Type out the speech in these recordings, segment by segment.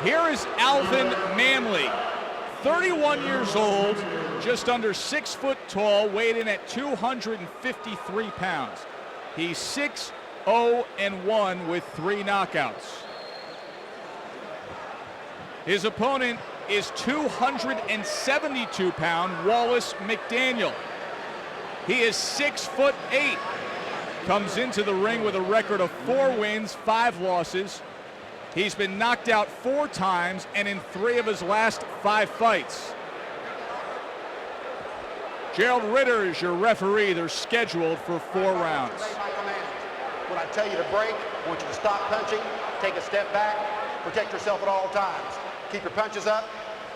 Here is Alvin Manley, 31 years old, just under 6 foot tall, weighed in at 253 pounds. He's 6-0-1 with 3 knockouts. His opponent is 272-pound Wallace McDaniel. He is 6'8", comes into the ring with a record of 4 wins, 5 losses. He's been knocked out 4 times and in 3 of his last 5 fights. Gerald Ritter is your referee. They're scheduled for 4 rounds. When I tell you to break, I want you to stop punching, take a step back, protect yourself at all times. Keep your punches up,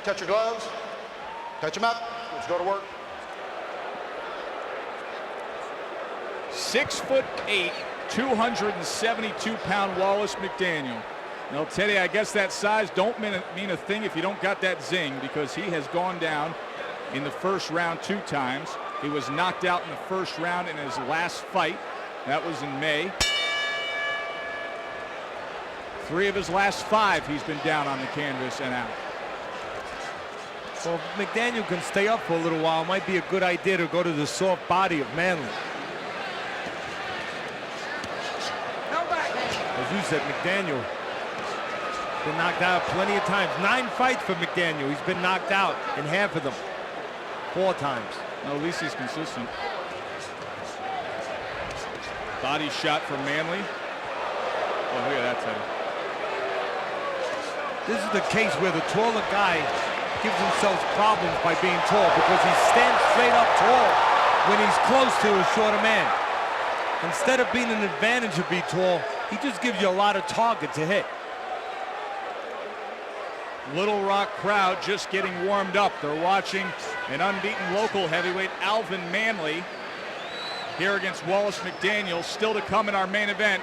touch your gloves, touch them up, let's go to work. 6'8", 272-pound Wallace McDaniel. Now, Teddy, I guess that size don't mean a thing if you don't got that zing, because he has gone down in the first round 2 times. He was knocked out in the first round in his last fight. That was in May. 3 of his last 5 he's been down on the canvas and out. So if McDaniel can stay up for a little while, it might be a good idea to go to the soft body of Manley. As you said, McDaniel been knocked out plenty of times. 9 fights for McDaniel. He's been knocked out in half of them. 4 times. Well, at least he's consistent. Body shot from Manley. Oh, look at that, Teddy. This is the case where the taller guy gives himself problems by being tall, because he stands straight up tall when he's close to a shorter man. Instead of being an advantage to be tall, he just gives you a lot of target to hit. Little Rock crowd just getting warmed up. They're watching an unbeaten local heavyweight, Alvin Manley, here against Wallace McDaniel. Still to come in our main event,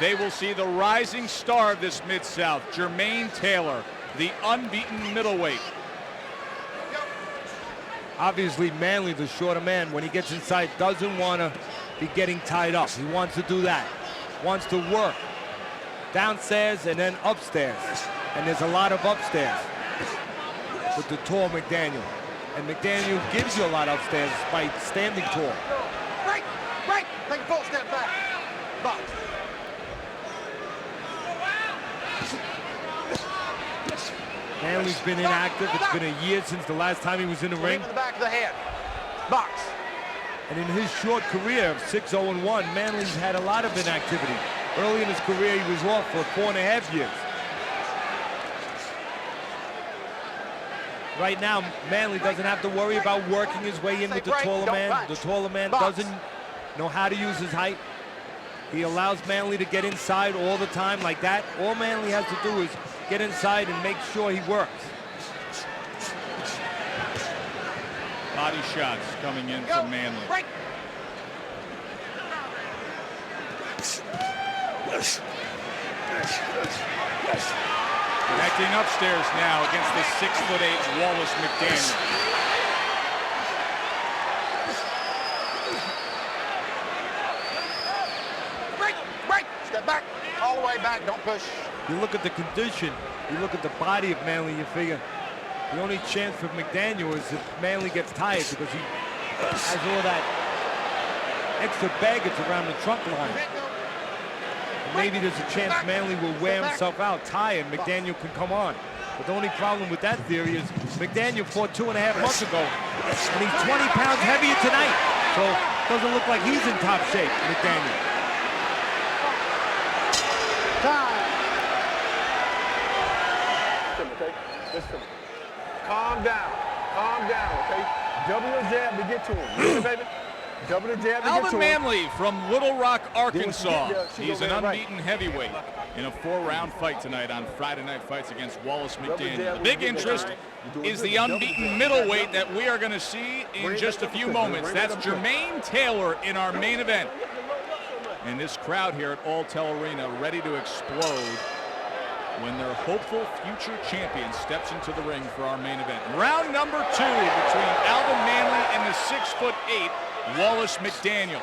they will see the rising star of this Mid-South, Jermaine Taylor, the unbeaten middleweight. Obviously, Manley, the shorter man, when he gets inside, doesn't want to be getting tied up. He wants to do that. Wants to work downstairs and then upstairs. And there's a lot of upstairs with the tall McDaniel. And McDaniel gives you a lot upstairs by standing tall. Break, break, take a full step back. Box. Manley's been inactive. It's been a year since the last time he was in the ring. In the back of the head. Box. And in his short career of 6-0-1, Manley's had a lot of inactivity. Early in his career, he was off for 4.5 years. Right now, Manley doesn't have to worry about working his way in with the taller man. The taller man doesn't know how to use his height. He allows Manley to get inside all the time like that. All Manley has to do is get inside and make sure he works. Body shots coming in from Manley. Break. Connecting upstairs now against the 6'8" Wallace McDaniel. Break, break. Step back. All the way back. Don't push. You look at the condition, you look at the body of Manley, you figure the only chance for McDaniel is if Manley gets tired, because he has all that extra baggage around the trunk line. And maybe there's a chance Manley will wear himself out, tired, and McDaniel can come on. But the only problem with that theory is McDaniel fought 2.5 months ago, and he's 20 pounds heavier tonight. So doesn't look like he's in top shape, McDaniel. Time. Okay? Listen. Calm down, okay? Double the jab to get to him. Listen, baby. Double the jab to get to him. Alvin Manley from Little Rock, Arkansas. He's an unbeaten heavyweight in a 4-round fight tonight on Friday Night Fights against Wallace McDaniel. The big interest is the unbeaten middleweight that we are going to see in just a few moments. That's Jermaine Taylor in our main event. And this crowd here at Alltel Arena ready to explode when their hopeful future champion steps into the ring for our main event. Round number 2 between Alvin Manley and the 6'8" Wallace McDaniel.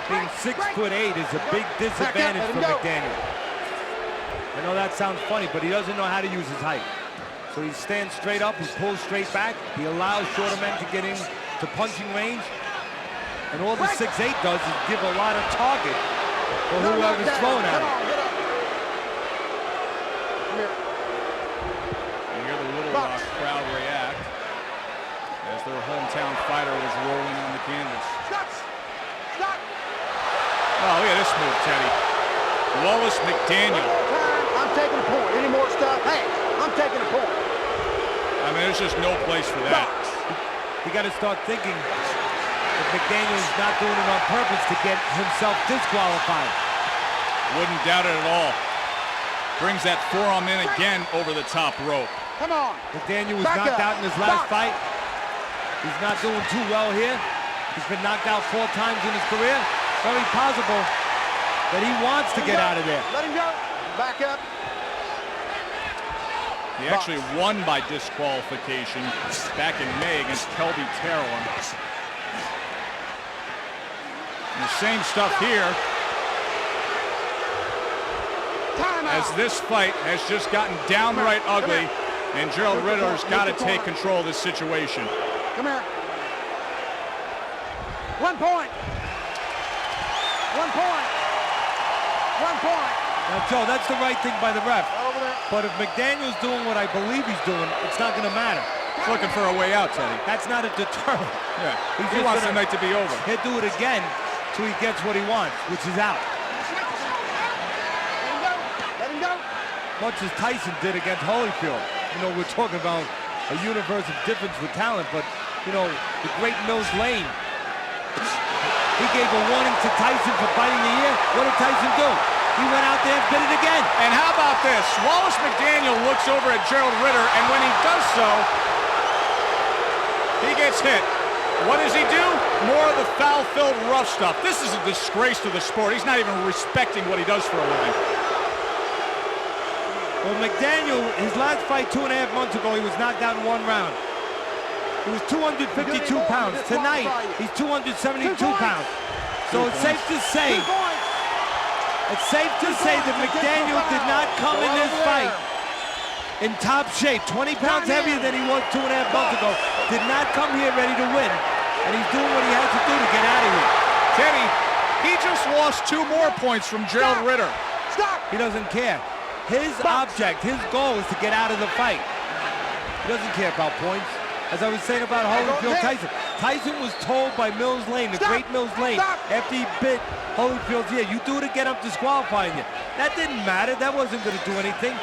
Being 6'8" is a big disadvantage for McDaniel. I know that sounds funny, but he doesn't know how to use his height. So he stands straight up, he pulls straight back, he allows shorter men to get in to punching range. And all the 6'8" does is give a lot of target for whoever's throwing at him. You hear the Little Rock crowd react as their hometown fighter was rolling on the canvas. Oh, look at this move, Teddy. Wallace McDaniel. I'm taking a point. Any more stuff? Hey, I'm taking a point. I mean, there's just no place for that. You got to start thinking that McDaniel's not doing it on purpose to get himself disqualified. Wouldn't doubt it at all. Brings that forearm in again over the top rope. Come on. McDaniel was knocked out in his last fight. He's not doing too well here. He's been knocked out 4 times in his career. Very possible that he wants to get out of there. Let him go. Back up. He actually won by disqualification back in May against Kelby Terrell. The same stuff here, as this fight has just gotten downright ugly, and Gerald Ritter's got to take control of this situation. Come here. 1 point. 1 point. 1 point. Now, Joe, that's the right thing by the ref. Over there. But if McDaniel's doing what I believe he's doing, it's not going to matter. He's looking for a way out, Teddy. That's not a deterrent. Yeah, He wants the night to be over. He'll do it again till he gets what he wants, which is out. Let him go. Much as Tyson did against Holyfield. You know, we're talking about a universe of difference with talent, but, you know, the great Mills Lane, he gave a warning to Tyson for biting the ear. What did Tyson do? He went out there and bit it again. And how about this? Wallace McDaniel looks over at Gerald Ritter, and when he does so, he gets hit. What does he do? More of the foul-filled rough stuff. This is a disgrace to the sport. He's not even respecting what he does for a living. Well, McDaniel, his last fight 2.5 months ago, he was knocked out in 1 round. He was 252 pounds. Tonight, he's 272 pounds. So it's safe to say, that McDaniel did not come in this fight in top shape. 20 pounds heavier than he was 2.5 months ago. Did not come here ready to win. And he's doing what he has to do to get out of here. Teddy, he just lost 2 more points from Gerald Ritter. He doesn't care. His object, his goal is to get out of the fight. He doesn't care about points. As I was saying about Holyfield Tyson. Tyson was told by Mills Lane, the great Mills Lane, after he bit Holyfield's ear, you do it again, I'm disqualifying you. That didn't matter. That wasn't going to do anything.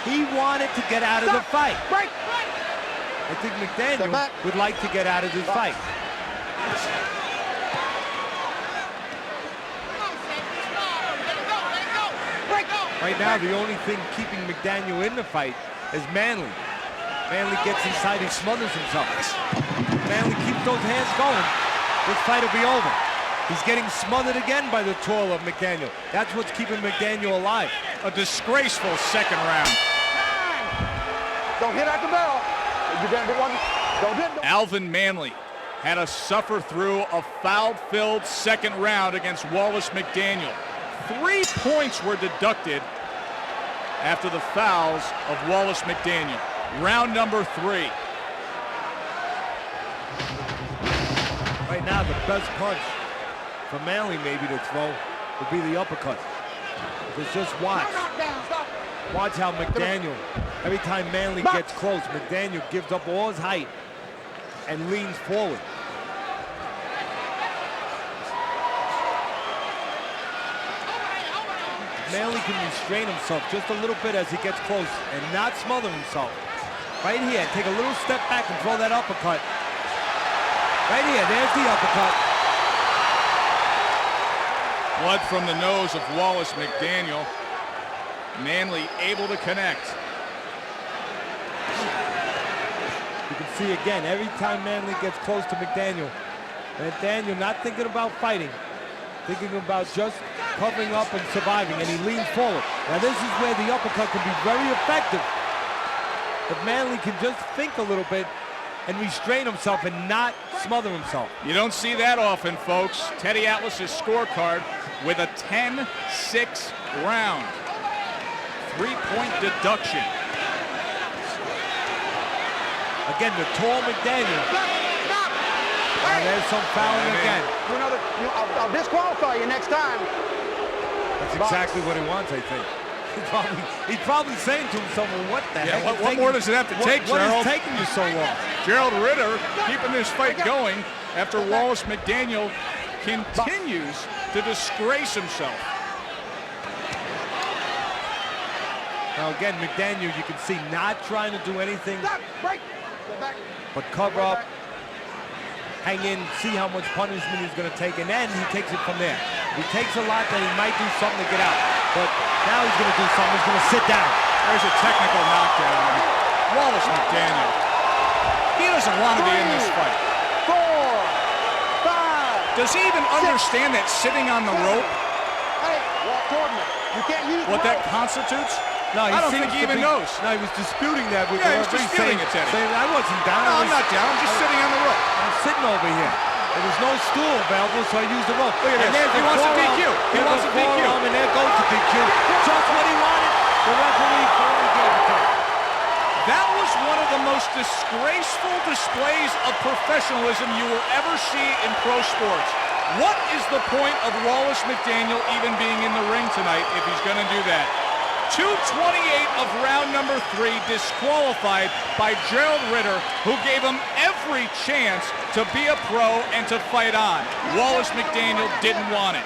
He wanted to get out of the fight. I think McDaniel would like to get out of this fight. Right now, the only thing keeping McDaniel in the fight is Manley. Manley gets inside, he smothers himself. Manley keeps those hands going, this fight will be over. He's getting smothered again by the toil of McDaniel. That's what's keeping McDaniel alive. A disgraceful 2nd round. Don't hit at the bell. You're gonna get one. Don't hit. Alvin Manley had to suffer through a foul-filled 2nd round against Wallace McDaniel. 3 points were deducted after the fouls of Wallace McDaniel. Round number 3. Right now, the best punch for Manley maybe to throw would be the uppercut. Because just watch. Watch how McDaniel, every time Manley gets close, McDaniel gives up all his height and leans forward. Manley can restrain himself just a little bit as he gets close and not smother himself. Right here, take a little step back and throw that uppercut. Right here, there's the uppercut. Blood from the nose of Wallace McDaniel. Manley able to connect. You can see again, every time Manley gets close to McDaniel, McDaniel not thinking about fighting, thinking about just covering up and surviving, and he leans forward. Now this is where the uppercut can be very effective. If Manley can just think a little bit and restrain himself and not smother himself. You don't see that often, folks. Teddy Atlas's scorecard with a 10-6 round. 3-point deduction. Again, the tall McDaniel. And there's some fouling again. I'll disqualify you next time. That's exactly what he wants, I think. He's probably saying to himself, well, what the heck? What more does it have to take, Gerald? Gerald? What is taking you so long? Gerald Ritter keeping this fight going after Wallace McDaniel continues to disgrace himself. Now again, McDaniel, you can see not trying to do anything but cover up, hang in, see how much punishment he's going to take, and then he takes it from there. He takes a lot, then he might do something to get out. But now he's going to do something. He's going to sit down. There's a technical knockdown. Wallace McDaniel. He doesn't want to be in this fight. 4, 5. Does he even understand that sitting on the rope, Hey, walk toward me. You can't use what that constitutes? No, I don't think he even knows. No, he was disputing that with Yeah, he was the referee, disputing it, Teddy. saying, I wasn't down. No, I'm not down. I'm just sitting on the rope. I'm sitting over here. There was no stool available, so I used the rope. Look at And this. there's He the wants a forearm. DQ. He There's wants the a DQ. forearm, and there goes the DQ. Just what he wanted. The referee finally gave it to him. That was one of the most disgraceful displays of professionalism you will ever see in pro sports. What is the point of Wallace McDaniel even being in the ring tonight if he's going to do that? 2:28 of round number 3 disqualified by Gerald Ritter, who gave him every chance to be a pro and to fight on. Wallace McDaniel didn't want it.